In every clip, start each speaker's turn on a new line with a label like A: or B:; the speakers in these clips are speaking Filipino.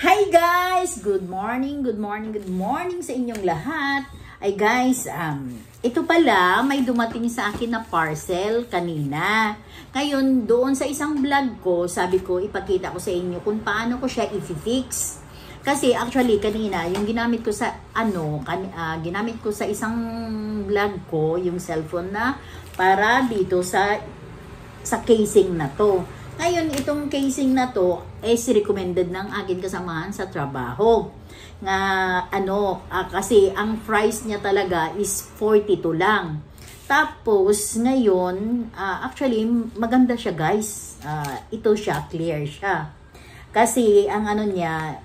A: Hi guys! Good morning, good morning, good morning sa inyong lahat. Ay guys, ito pala may dumating sa akin na parcel kanina. Ngayon, doon sa isang vlog ko, sabi ko ipakita ko sa inyo kung paano ko siya i-fix. Kasi actually kanina, yung ginamit ko sa ginamit ko sa isang vlog ko, yung cellphone na para dito sa casing na to. Ngayon, itong casing na to is recommended ng aking kasamahan sa trabaho. Kasi ang price niya talaga is 42 lang. Tapos, ngayon, actually, maganda siya guys. Ito siya, clear siya. Kasi, ang ano niya,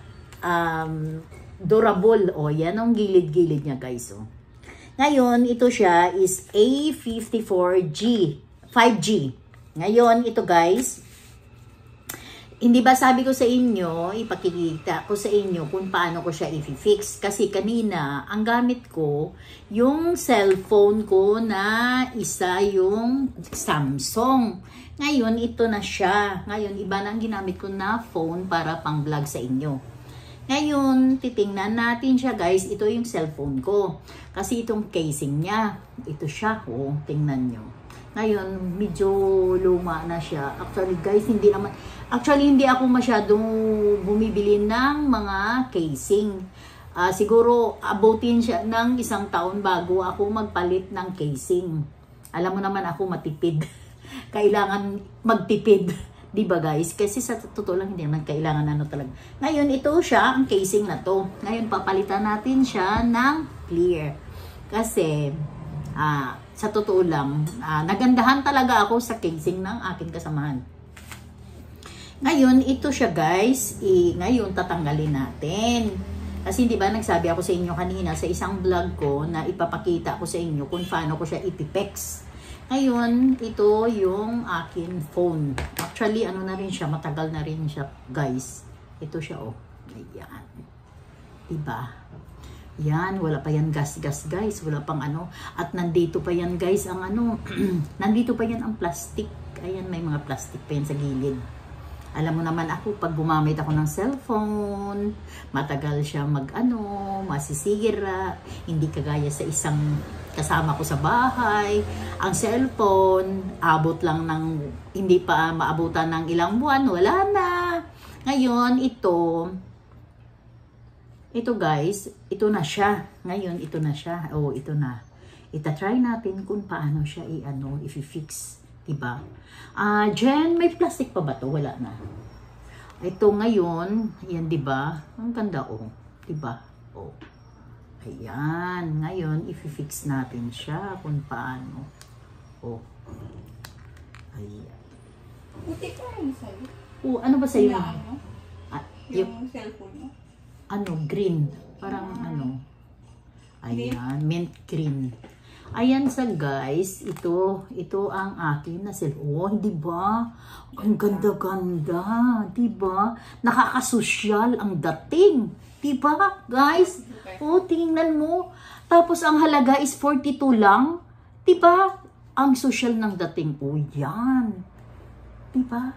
A: durable. O, yan ang gilid-gilid niya guys. Oh. Ngayon, ito siya is A54G, 5G. Ngayon, ito guys, hindi ba sabi ko sa inyo, ipakikita ko sa inyo kung paano ko siya i-fix. Kasi kanina, ang gamit ko, yung cellphone ko na isa yung Samsung. Ngayon, ito na siya. Ngayon, iba na ang ginamit ko na phone para pang-vlog sa inyo. Ngayon, titingnan natin siya guys. Ito yung cellphone ko. Kasi itong casing niya, ito siya. Oh, tingnan nyo. Ngayon, medyo luma na siya. Actually guys, hindi ako masyadong bumibili ng mga casing. Siguro abutin siya ng 1 taon bago ako magpalit ng casing. Alam mo naman ako matipid. Kailangan magtipid. Diba guys? Kasi sa totoo lang hindi naman kailangan talaga. Ngayon, ito siya, ang casing na to. Ngayon, papalitan natin siya ng clear. Kasi, sa totoo lang, nagandahan talaga ako sa casing ng aking kasamahan. Ngayon, ito siya guys. Ngayon, tatanggalin natin. Kasi di ba nagsabi ako sa inyo kanina sa isang vlog ko na ipapakita ko sa inyo kung paano ko siya ipipex. Ngayon, ito yung akin phone. Actually, ano na rin siya, matagal na rin siya guys. Ito siya oh. Ayan. Diba? Yan, wala pa yan gas guys, wala pang ano. At nandito pa yan guys ang nandito pa yan ang plastic. Ayan, may mga plastic pa yan sa gilid. Alam mo naman ako, pag gumamit ako ng cellphone, matagal siya masisira. Hindi kagaya sa isang kasama ko sa bahay. Ang cellphone, abot lang hindi pa maabutan ng ilang buwan, wala na. Ngayon, ito guys, ito na siya. Ngayon, ito na siya. Oh, ito na. Ita-try natin kung paano siya i-fix. Diba? Jen, may plastic pa ba to? Wala na. Ito ngayon, yan diba? Ang ganda oh. Diba? Oh. Ayan. Ngayon, i-fix natin siya kung paano. Oh. Ayan.
B: Puti pa rin sa'yo.
A: Oh, ano ba sa'yo?
B: Yung cellphone mo.
A: Green. Parang ayan, mint green. Ayan sa guys, ito ang akin na cellphone. Oh, di ba? Ang ganda-ganda, di ba? Nakakasosyal ang dating. Di ba, guys? Oh, tingnan mo. Tapos ang halaga is 42 lang. Di ba? Ang social ng dating. Oh, yan. Di ba?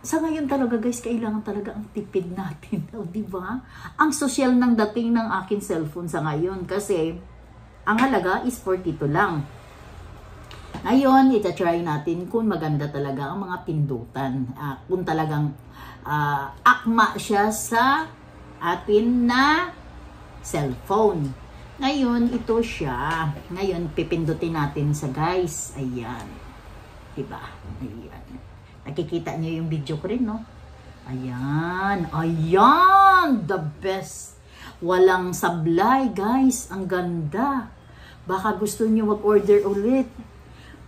A: Sa ngayon talaga guys, kailangan talaga ang tipid natin. O, diba? Ang social ng dating ng akin cellphone sa ngayon. Kasi, ang halaga is 42 lang. Ngayon, ita-try natin kung maganda talaga ang mga pindutan. Kung talagang akma siya sa atin na cellphone. Ngayon, ito siya. Ngayon, pipindutin natin sa guys. Ayan. Diba? Ayan. Nakikita niyo yung video ko rin, no? Ayan. Ayan! The best. Walang sablay, guys. Ang ganda. Baka gusto niyo mag-order ulit.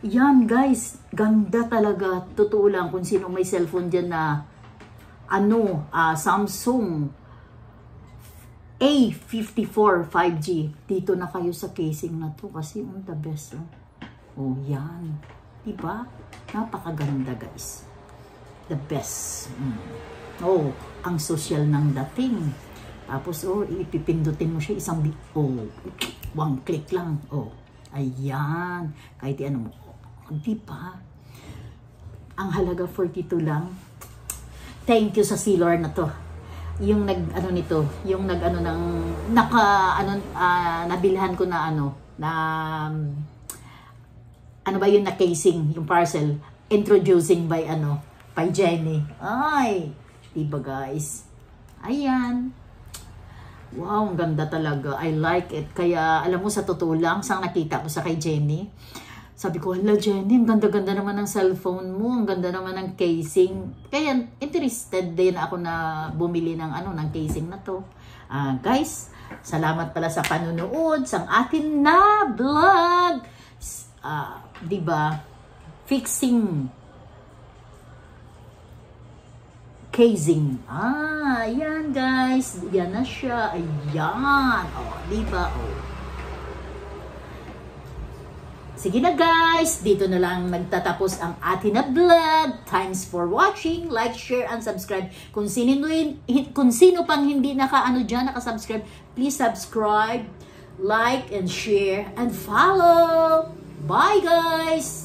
A: Yan, guys. Ganda talaga. Totoo lang kung sino may cellphone dyan na Samsung A54 5G. Dito na kayo sa casing na to kasi the best. Oh, yan. Diba? Napakaganda guys. The best. Oh, ang social ng dating. Tapos, ipipindutin mo siya one click lang. Oh, ayan. Kahit mo. Diba? Ang halaga 42 lang. Thank you sa Sealor na to. yung nag-ano nito, yung nag-ano ng, nabilhan ko na ano ba yun na casing, yung parcel, introducing by Jenny. Ay, diba guys? Ayan. Wow, ang ganda talaga. I like it. Kaya, alam mo, sa totoo lang, sang nakita ko sa kay Jenny, sabi ko, hala Jenny, ang ganda-ganda naman ng cellphone mo, ang ganda naman ng casing. Kaya, interested din ako na bumili ng ng casing na to. Guys, salamat pala sa panunood, sa atin na vlog. Diba? Fixing casing. Ayan guys. Yan na siya. Ayan. Diba? Sige na guys. Dito na lang nagtatapos ang atin na vlog. Thanks for watching. Like, share, and subscribe. Kung sino pang hindi nakasubscribe, please subscribe, like, and share, and follow. Bye guys!